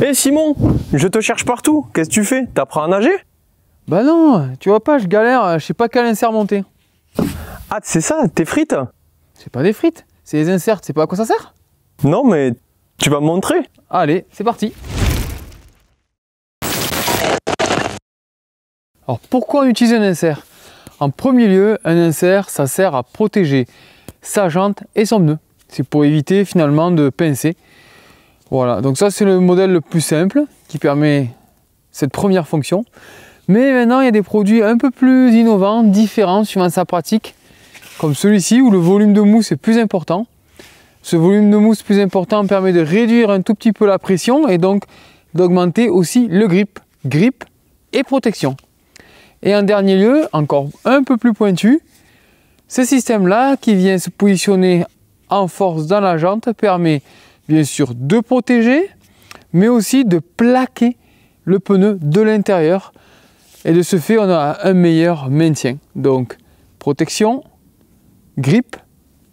Hé Simon, je te cherche partout, qu'est-ce que tu fais? T'apprends à nager? Bah non, tu vois pas, je galère, je sais pas quel insert monter. Ah c'est ça, tes frites? C'est pas des frites, c'est des inserts, c'est pas à quoi ça sert? Non mais tu vas me montrer? Allez, c'est parti. Alors pourquoi on utilise un insert? En premier lieu, un insert, ça sert à protéger sa jante et son pneu. C'est pour éviter finalement de pincer. Voilà, donc ça c'est le modèle le plus simple qui permet cette première fonction. Mais maintenant il y a des produits un peu plus innovants, différents suivant sa pratique, comme celui-ci où le volume de mousse est plus important. Ce volume de mousse plus important permet de réduire un tout petit peu la pression et donc d'augmenter aussi le grip et protection. Et en dernier lieu, encore un peu plus pointu, ce système-là qui vient se positionner en force dans la jante permet bien sûr de protéger, mais aussi de plaquer le pneu de l'intérieur. Et de ce fait, on a un meilleur maintien. Donc, protection, grip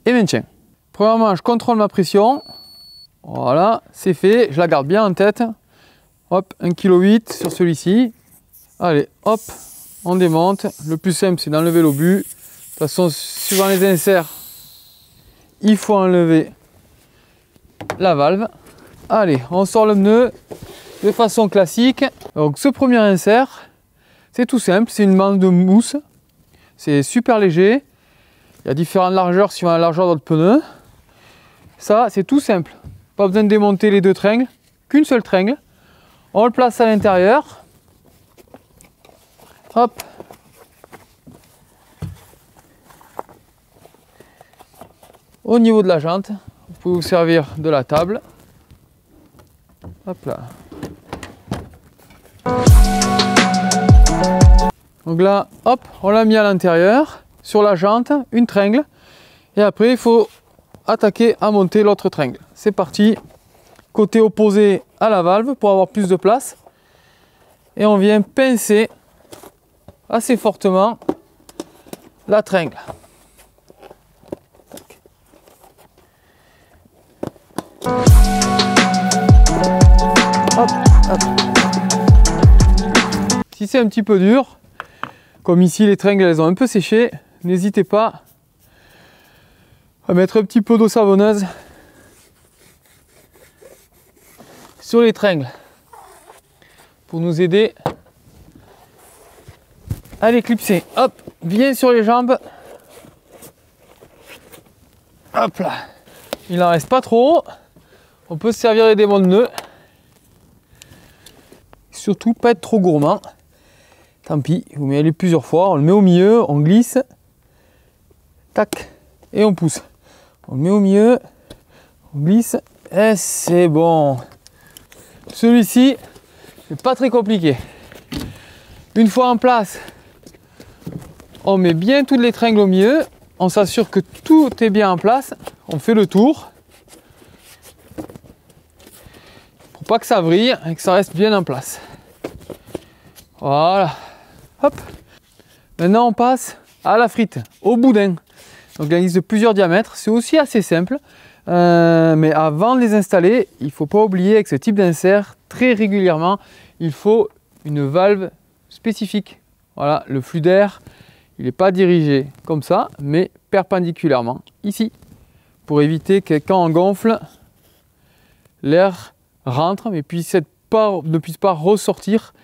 et maintien. Premièrement, je contrôle ma pression. Voilà, c'est fait. Je la garde bien en tête. Hop, 1,8 kg sur celui-ci. Allez, hop, on démonte. Le plus simple, c'est d'enlever l'obus. De toute façon, suivant les inserts, il faut enlever la valve. Allez, on sort le pneu de façon classique. Donc, ce premier insert, c'est tout simple. C'est une bande de mousse. C'est super léger. Il y a différentes largeurs suivant la largeur de votre pneu. Ça, c'est tout simple. Pas besoin de démonter les deux tringles. Qu'une seule tringle. On le place à l'intérieur. Hop. Au niveau de la jante, vous pouvez vous servir de la table. Hop là. Donc là, hop, on l'a mis à l'intérieur, sur la jante, une tringle. Et après, il faut attaquer à monter l'autre tringle. C'est parti. Côté opposé à la valve pour avoir plus de place. Et on vient pincer assez fortement la tringle. Hop, hop. Si c'est un petit peu dur, comme ici les tringles elles ont un peu séché, n'hésitez pas à mettre un petit peu d'eau savonneuse sur les tringles pour nous aider à les clipser. Hop, bien sur les jambes. Hop là. Il n'en reste pas trop. On peut se servir des démonts de nœuds. Surtout pas être trop gourmand. Tant pis, vous mettez aller plusieurs fois. On le met au milieu, on glisse. Tac. Et on pousse. On le met au milieu. On glisse. Et c'est bon. Celui-ci, c'est pas très compliqué. Une fois en place, on met bien toutes les tringles au milieu. On s'assure que tout est bien en place. On fait le tour. Pour pas que ça vrille et que ça reste bien en place. Voilà. Hop. Maintenant on passe à la frite, au boudin. Donc il existe plusieurs diamètres. C'est aussi assez simple. Mais avant de les installer, il ne faut pas oublier avec ce type d'insert, très régulièrement, il faut une valve spécifique. Voilà, le flux d'air, il n'est pas dirigé comme ça, mais perpendiculairement, ici. Pour éviter que quand on gonfle, l'air rentre, mais ne puisse pas ressortir.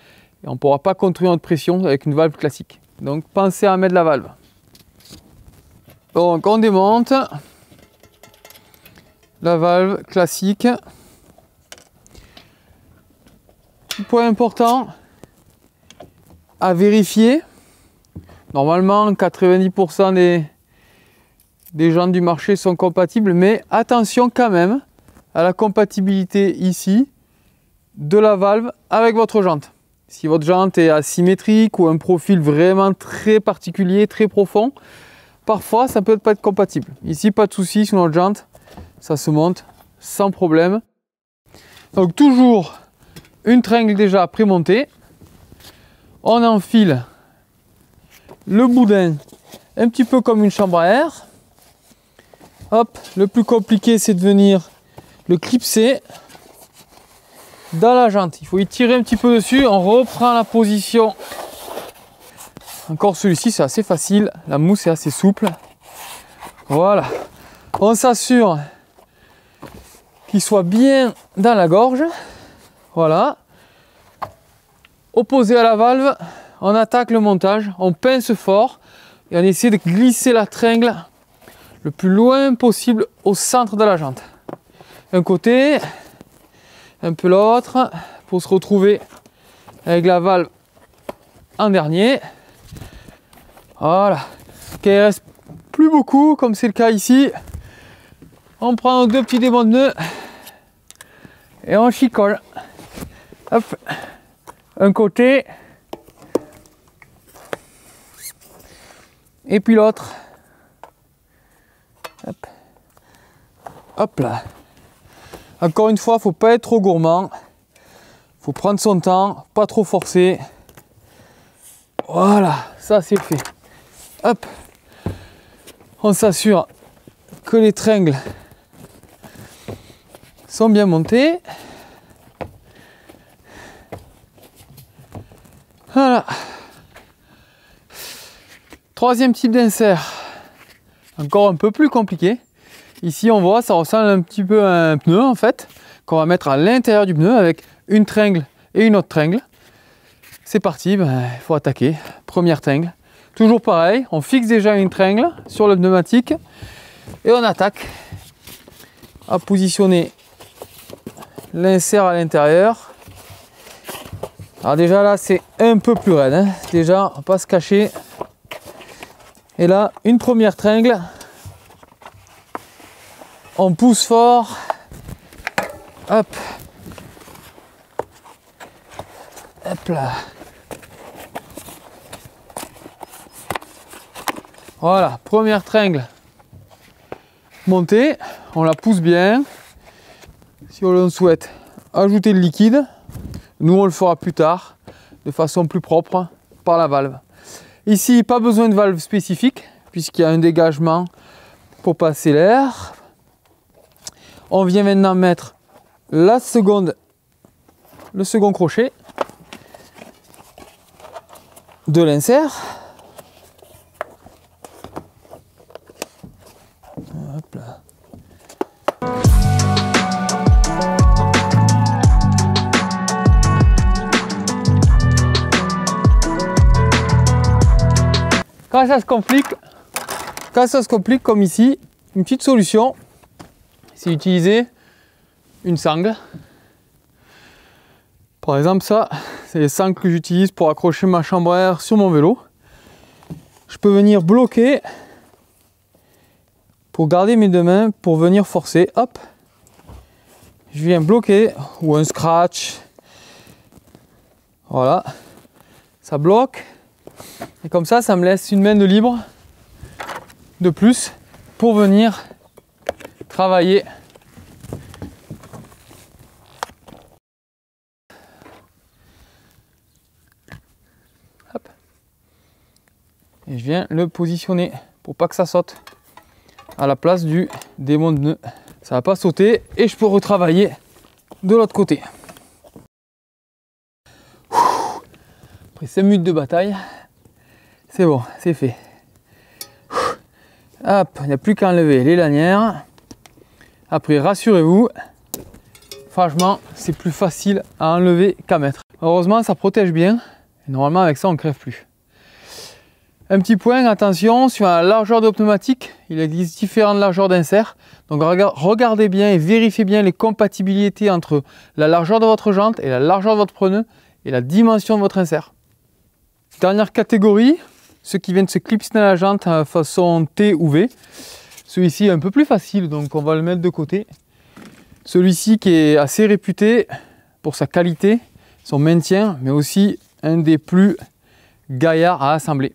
Et on ne pourra pas contrôler notre pression avec une valve classique. Donc pensez à mettre la valve. Donc on démonte la valve classique. Point important à vérifier. Normalement 90% des jantes du marché sont compatibles, mais attention quand même à la compatibilité ici de la valve avec votre jante. Si votre jante est asymétrique ou un profil vraiment très particulier, très profond, parfois ça peut pas être compatible. Ici pas de souci sur notre jante, ça se monte sans problème. Donc toujours une tringle déjà prémontée. On enfile le boudin un petit peu comme une chambre à air. Hop, le plus compliqué c'est de venir le clipser. dans la jante. Il faut y tirer un petit peu dessus, on reprend la position. Encore celui-ci, c'est assez facile, la mousse est assez souple. Voilà, on s'assure qu'il soit bien dans la gorge. Voilà. Opposé à la valve, on attaque le montage, on pince fort et on essaie de glisser la tringle le plus loin possible au centre de la jante. Un côté, un peu l'autre, pour se retrouver avec la valve en dernier. Voilà. Quand il reste plus beaucoup, comme c'est le cas ici, on prend deux petits démons de nœuds et on chicole. Hop. Un côté et puis l'autre. Hop. Hop là. Encore une fois, faut pas être trop gourmand. Faut prendre son temps, pas trop forcer. Voilà, ça c'est fait. Hop. On s'assure que les tringles sont bien montées. Voilà. Troisième type d'insert, encore un peu plus compliqué. Ici on voit, ça ressemble un petit peu à un pneu en fait, qu'on va mettre à l'intérieur du pneu avec une tringle et une autre tringle. C'est parti, il faut attaquer. Première tringle. Toujours pareil, on fixe déjà une tringle sur le pneumatique et on attaque à positionner l'insert à l'intérieur. Alors déjà là c'est un peu plus raide, hein. Déjà on va pas se cacher. Et là une première tringle, on pousse fort, hop, hop là. Voilà, première tringle montée, on la pousse bien. Si on souhaite ajouter le liquide, nous on le fera plus tard de façon plus propre par la valve. Ici pas besoin de valve spécifique puisqu'il y a un dégagement pour passer l'air. On vient maintenant mettre le second crochet de l'insert. Hop là. Quand ça se complique comme ici, une petite solution, c'est d'utiliser une sangle. Par exemple, ça, c'est les sangles que j'utilise pour accrocher ma chambre à air sur mon vélo. Je peux venir bloquer pour garder mes deux mains, pour venir forcer. Hop, je viens bloquer ou un scratch. Voilà, ça bloque. Et comme ça me laisse une main de libre de plus pour venir travailler. Hop. Et je viens le positionner pour pas que ça saute à la place du démon de nœud. Ça va pas sauter et je peux retravailler de l'autre côté. Après 5 minutes de bataille, c'est bon, c'est fait. Hop, il n'y a plus qu'à enlever les lanières. Après, rassurez-vous, franchement, c'est plus facile à enlever qu'à mettre. Heureusement, ça protège bien. Et normalement, avec ça, on ne crève plus. Un petit point, attention, sur la largeur de pneumatique, il existe différentes largeurs d'insert. Donc, regardez bien et vérifiez bien les compatibilités entre la largeur de votre jante et la largeur de votre pneu et la dimension de votre insert. Dernière catégorie, ceux qui viennent se clipser dans la jante façon T ou V. Celui-ci est un peu plus facile, donc on va le mettre de côté. Celui-ci qui est assez réputé pour sa qualité, son maintien, mais aussi un des plus gaillards à assembler.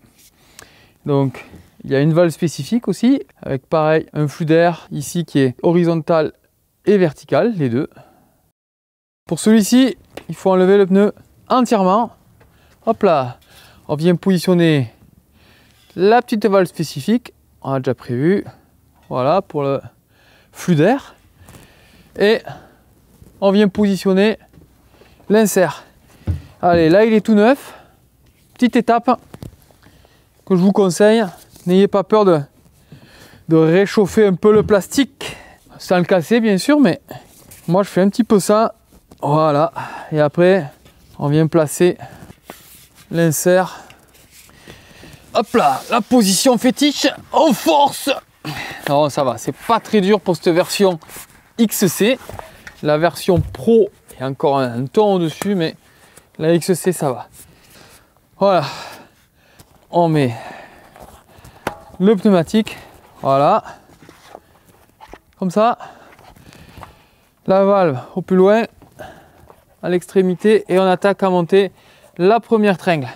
Donc il y a une valve spécifique aussi, avec pareil un flux d'air ici qui est horizontal et vertical, les deux. Pour celui-ci, il faut enlever le pneu entièrement. Hop là, on vient positionner la petite valve spécifique, on a déjà prévu, voilà, pour le flux d'air. Et on vient positionner l'insert. Allez, là il est tout neuf. Petite étape que je vous conseille. N'ayez pas peur de réchauffer un peu le plastique, sans le casser bien sûr, mais moi je fais un petit peu ça. Voilà. Et après, on vient placer l'insert. Hop là, la position fétiche, on force. Non, ça va, c'est pas très dur pour cette version XC. La version Pro, il y a encore un ton au-dessus, mais la XC, ça va. Voilà. On met le pneumatique, voilà. Comme ça. La valve au plus loin, à l'extrémité, et on attaque à monter la première tringle.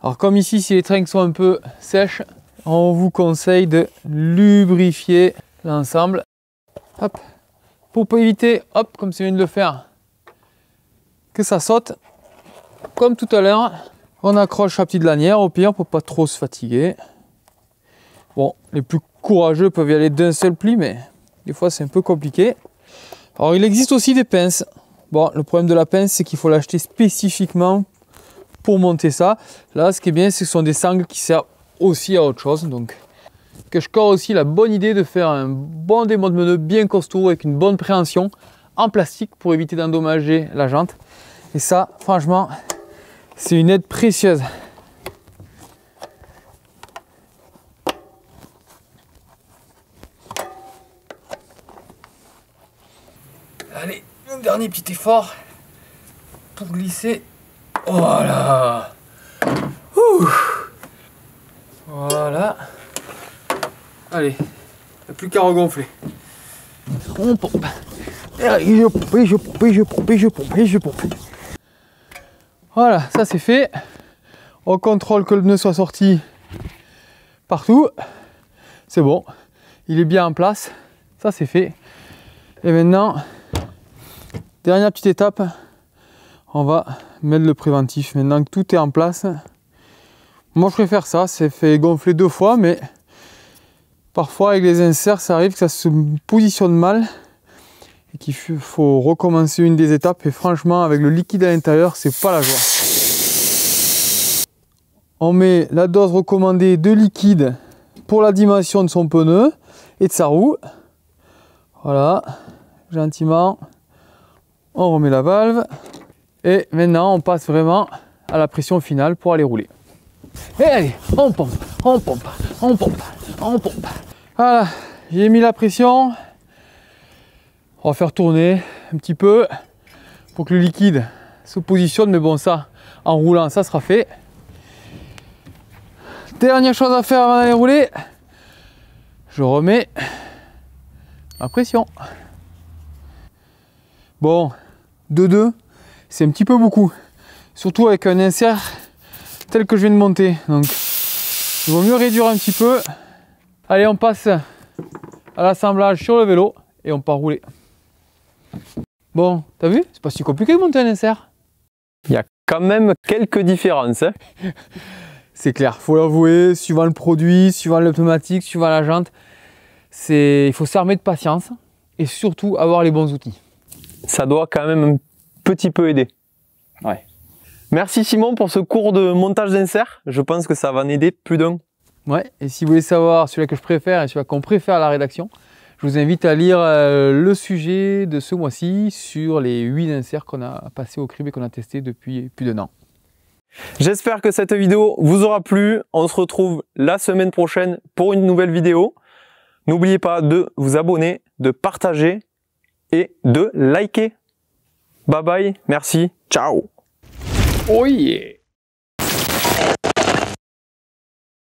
Alors comme ici, si les tringles sont un peu sèches, on vous conseille de lubrifier l'ensemble. Hop, pour pas éviter, hop, comme je viens de le faire, que ça saute. Comme tout à l'heure, on accroche la petite lanière au pire pour pas trop se fatiguer. Bon, les plus courageux peuvent y aller d'un seul pli, mais des fois c'est un peu compliqué. Alors il existe aussi des pinces. Bon, le problème de la pince, c'est qu'il faut l'acheter spécifiquement pour monter ça. Là, ce qui est bien, c'est que ce sont des sangles qui servent aussi à autre chose. Donc, que je corps aussi la bonne idée de faire un bon démonte-pneu bien costaud avec une bonne préhension en plastique pour éviter d'endommager la jante. Et ça, franchement, c'est une aide précieuse. Allez, un dernier petit effort pour glisser. Voilà. Ouh. Voilà. Allez, il n'y a plus qu'à regonfler. On pompe. Et je pompe, et je pompe, et je pompe, et je pompe, et je pompe. Voilà, ça c'est fait. On contrôle que le pneu soit sorti partout. C'est bon. Il est bien en place. Ça c'est fait. Et maintenant, dernière petite étape. On va mettre le préventif. Maintenant que tout est en place, moi je préfère ça. C'est fait gonfler 2 fois, mais parfois avec les inserts, ça arrive que ça se positionne mal et qu'il faut recommencer une des étapes. Et franchement, avec le liquide à l'intérieur, c'est pas la joie. On met la dose recommandée de liquide pour la dimension de son pneu et de sa roue. Voilà, gentiment, on remet la valve. Et maintenant, on passe vraiment à la pression finale pour aller rouler. Et allez, on pompe, on pompe, on pompe, on pompe. Voilà, j'ai mis la pression. On va faire tourner un petit peu pour que le liquide se positionne. Mais bon, ça, en roulant, ça sera fait. Dernière chose à faire avant d'aller rouler, je remets ma pression. Bon, 2,2. C'est un petit peu beaucoup, surtout avec un insert tel que je viens de monter. Donc, il vaut mieux réduire un petit peu. Allez, on passe à l'assemblage sur le vélo et on part rouler. Bon, t'as vu? C'est pas si compliqué de monter un insert. Il y a quand même quelques différences. Hein. C'est clair, faut l'avouer, suivant le produit, suivant le pneumatique, suivant la jante, il faut s'armer de patience et surtout avoir les bons outils. Ça doit quand même un petit peu aider. Ouais. Merci Simon pour ce cours de montage d'insert. Je pense que ça va en aider plus d'un. Ouais, et si vous voulez savoir celui que je préfère et celui qu'on préfère à la rédaction, je vous invite à lire le sujet de ce mois-ci sur les 8 inserts qu'on a passés au crible et qu'on a testé depuis plus d'1 an. J'espère que cette vidéo vous aura plu. On se retrouve la semaine prochaine pour une nouvelle vidéo. N'oubliez pas de vous abonner, de partager et de liker. Bye bye, merci, ciao. Oh yeah!